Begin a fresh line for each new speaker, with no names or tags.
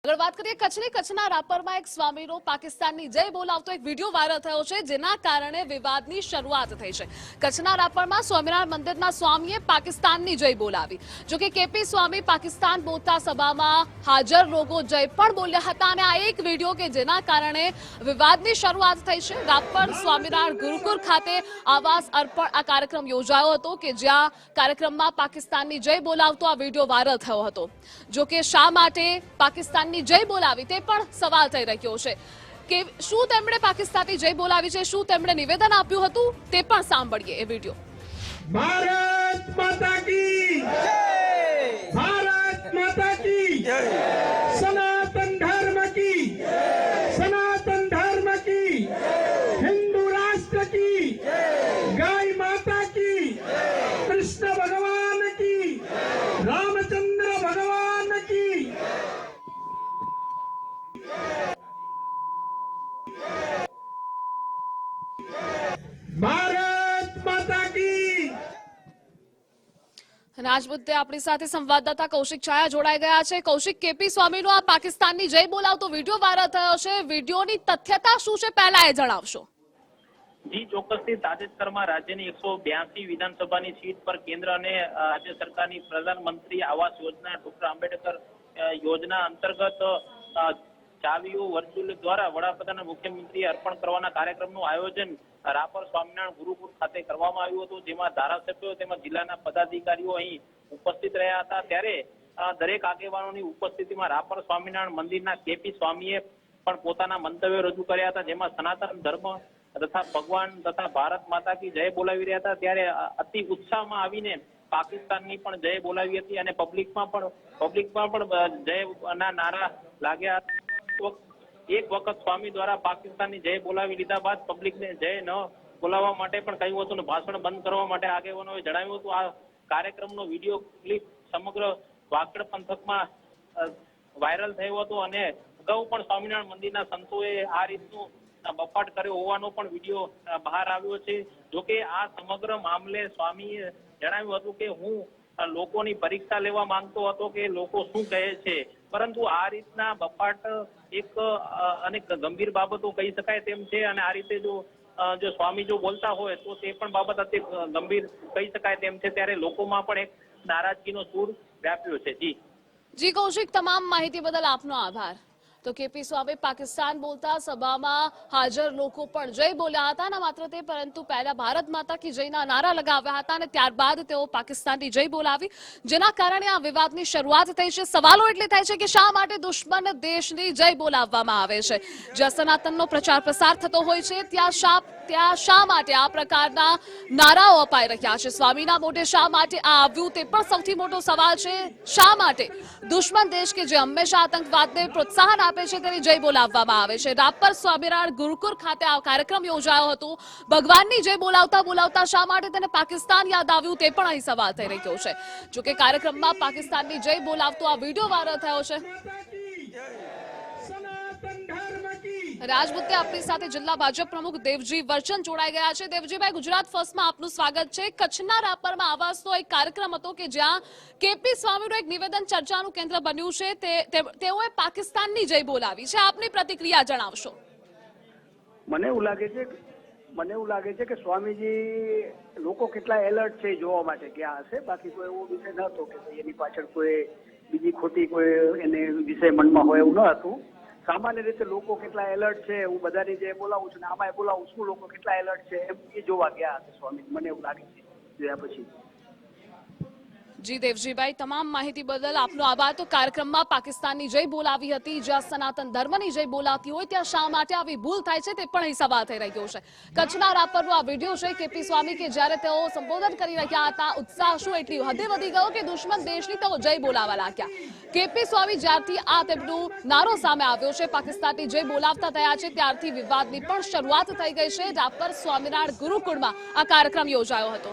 આગળ વાત કરીએ કચ્છના રાપરમાં એક સ્વામીનો પાકિસ્તાનની જય બોલાવતો એક વિડીયો વાયરલ થયો છે, જેના કારણે વિવાદની શરૂઆત થઈ છે। કચ્છના રાપરમાં સ્વામિનારાયણ મંદિરના સ્વામીએ પાકિસ્તાનની જય બોલાવી। જો કે કેપી સ્વામી પાકિસ્તાન બોલતા સભામાં હાજર લોકો જય પણ બોલ્યા હતા અને આ એક વિડીયો કે જેના કારણે વિવાદની શરૂઆત થઈ છે। રાપર સ્વામિનારાયણ ગુરુકુળ ખાતે આવાસ અર્પણ આ કાર્યક્રમ યોજાયો હતો કે જ્યાં કાર્યક્રમમાં પાકિસ્તાનની જય બોલાવતો આ વિડીયો વાયરલ થયો હતો। જો કે શા માટે પાકિસ્તાન જય બોલાવી તે પણ સવાલ થઈ રહ્યો છે કે શું તેમણે પાકિસ્તાનની જય બોલાવી છે, શું તેમણે નિવેદન આપ્યું હતું તે પણ સાંભળીએ એ વિડિયો।
ભારત માતા કી જય, ભારત માતા કી જય, સનાતન ધર્મ की सनातन धर्म की हिंदू राष्ट्र की गाय माता की कृष्ण भगवान की रामचंद्र भगवान की भारत माता की।
આજ મુદ્દે આપણી સાથે સંવાદદાતા કૌશિક છાયા જોડાઈ ગયા છે। કૌશિક, કેપી સ્વામીનો આ પાકિસ્તાનની જય બોલાવતો વિડીયો વાયરલ થયો છે, વિડીયોની તથ્યતા શું છે પહેલા એ જણાવશો।
જી ચોક્કસથી તાજેતરમાં રાજ્યની 182 વિધાનસભાની સીટ પર કેન્દ્ર અને રાજ્ય સરકારની પ્રધાનમંત્રી આવાસ યોજના ડોક્ટર આંબેડકર યોજના અંતર્ગત ચાવીઓ વર્ચ્યુઅલ દ્વારા વડાપ્રધાન અને મુખ્યમંત્રીએ અર્પણ કરવાના કાર્યક્રમનું આયોજન રાપર સ્વામિનારાયણ ગુરુકુળ ખાતે કરવામાં આવ્યું હતું, જેમાં ધારાસભ્યો તેમજ જિલ્લાના પદાધિકારીઓ અહીં ઉપસ્થિત રહ્યા હતા। ત્યારે દરેક આગેવાનોની ઉપસ્થિતિમાં રાપર સ્વામિનારાયણ મંદિરના કેપી સ્વામીએ પણ પોતાના મંતવ્યો રજૂ કર્યા હતા, જેમાં સનાતન ધર્મ તથા ભગવાન તથા ભારત માતા કી જય બોલાવી રહ્યા હતા। ત્યારે અતિ ઉત્સાહમાં આવીને પાકિસ્તાનની પણ જય બોલાવી હતી અને પબ્લિકમાં પણ જયના નારા લાગ્યા હતા। એક વખત સ્વામી દ્વારા પાકિસ્તાનની જય બોલાવી લીધા બાદ પબ્લિકને જય ન બોલાવવા માટે પણ કહ્યું હતું અને ભાષણ બંધ કરવા માટે આગેવાનોએ જણાવ્યું હતું। આ કાર્યક્રમનો વિડીયો ક્લિપ સમગ્ર વાગડ પંથકમાં વાયરલ થયો હતો અને અગાઉ પણ સ્વામિનારાયણ મંદિરના સંતોએ આ રીતનું બફાટ કર્યો હોવાનો પણ વિડીયો બહાર આવ્યો છે। જોકે આ સમગ્ર મામલે સ્વામીએ જણાવ્યું હતું કે હું લોકોની પરીક્ષા લેવા માંગતો હતો કે લોકો શું કહે છે, પરંતુ આ રીતના બફાટ એક અનેક ગંભીર બાબતો કહી શકાય તેમ છે અને આ રીતે જો સ્વામી જો બોલતા હોય તો તે પણ બાબત અતિ ગંભીર કહી શકાય તેમ છે। ત્યારે લોકોમાં પણ એક નારાજગીનો સૂર વ્યાપ્યો છે।
જી કૌશિક, તમામ માહિતી બદલ આપનો આભાર। તો કેપી સ્વામી પાકિસ્તાન બોલતા સભામાં હાજર લોકો પણ જય બોલ્યા હતા અને માત્ર તે પરંતુ પહેલા ભારત માતા કી જયના નારા લગાવ્યા હતા અને ત્યારબાદ તેઓ પાકિસ્તાનની જય બોલાવી, જેના કારણે આ વિવાદની શરૂઆત થઈ છે। સવાલો એટલે થાય છે કે શા માટે દુશ્મન દેશની જય બોલાવવામાં આવે છે? જ્યાં સનાતનનો પ્રચાર પ્રસાર થતો હોય છે ત્યાં શા માટે આ પ્રકારના નારાઓ અપાઈ રહ્યા છે? સ્વામીના મોઢે શા માટે આ આવ્યું તે પણ સૌથી મોટો સવાલ છે। શા માટે દુશ્મન દેશ કે જે હંમેશા આતંકવાદને પ્રોત્સાહન આપે છે તેની જય બોલાવવામાં આવે છે? રાપર સ્વામિનારાયણ ગુરુકુળ ખાતે આ કાર્યક્રમ યોજાયો હતો, ભગવાનની જય બોલાવતા શા માટે તેને પાકિસ્તાન યાદ આવ્યું તે પણ અહીં સવાલ થઈ રહ્યો છે। જોકે કાર્યક્રમમાં પાકિસ્તાનની જય બોલાવતો આ વિડીયો વાયરલ થયો છે। આજ મુદ્દે આપણી સાથે જિલ્લા ભાજપ પ્રમુખ દેવજી વર્ચન જોડાઈ ગયા છે। દેવજીભાઈ, ગુજરાત ફર્સ્ટમાં આપનું સ્વાગત છે। કચ્છના રાપરમાં આવાસનો એક કાર્યક્રમ હતો કે જ્યાં કેપી સ્વામીનું એક નિવેદન ચર્ચાનું કેન્દ્ર બન્યું છે, તેઓએ પાકિસ્તાનની જય બોલાવી છે। આપની પ્રતિક્રિયા જણાવશો।
મને એવું લાગે છે કે સ્વામીજી લોકો કેટલા એલર્ટ છે જોવા માટે ગયા હશે, બાકી કોઈ એવો વિષય ન હતો કે એની પાછળ કોઈ બીજી ખોટી કોઈ એને વિષય મનમાં હોય એવું ન હતું। સામાન્ય રીતે લોકો કેટલા એલર્ટ છે હું બધાની જે બોલાવું છું ને આમાં બોલાવું છું, લોકો કેટલા એલર્ટ છે એમ એ જોવા ગયા હશે સ્વામી, મને એવું લાગે છે જોયા પછી।
જી દેવજીભાઈ, તમામ માહિતી બદલ આપનો આભાર। તો કાર્યક્રમમાં પાકિસ્તાનની જય બોલાવી હતી, જ્યાં સનાતન ધર્મની જય બોલાતી હોય ત્યાં શા માટે આવી ભૂલ થાય છે તે પણ અહીં સવાલ થઈ રહ્યો છે। કચ્છના રાપરનો આ વિડીયો છે કેપી સ્વામી કે જ્યારે તેઓ સંબોધન કરી રહ્યા હતા, ઉત્સાહ શું એટલી હદે વધી ગયો કે દુશ્મન દેશની તેઓ જય બોલાવવા લાગ્યા। કેપી સ્વામી જ્યારથી આ તેમનું નારો સામે આવ્યો છે, પાકિસ્તાનની જય બોલાવતા થયા છે, ત્યારથી વિવાદની પણ શરૂઆત થઈ ગઈ છે। રાપર સ્વામિનારાયણ ગુરુકુળમાં આ કાર્યક્રમ યોજાયો હતો।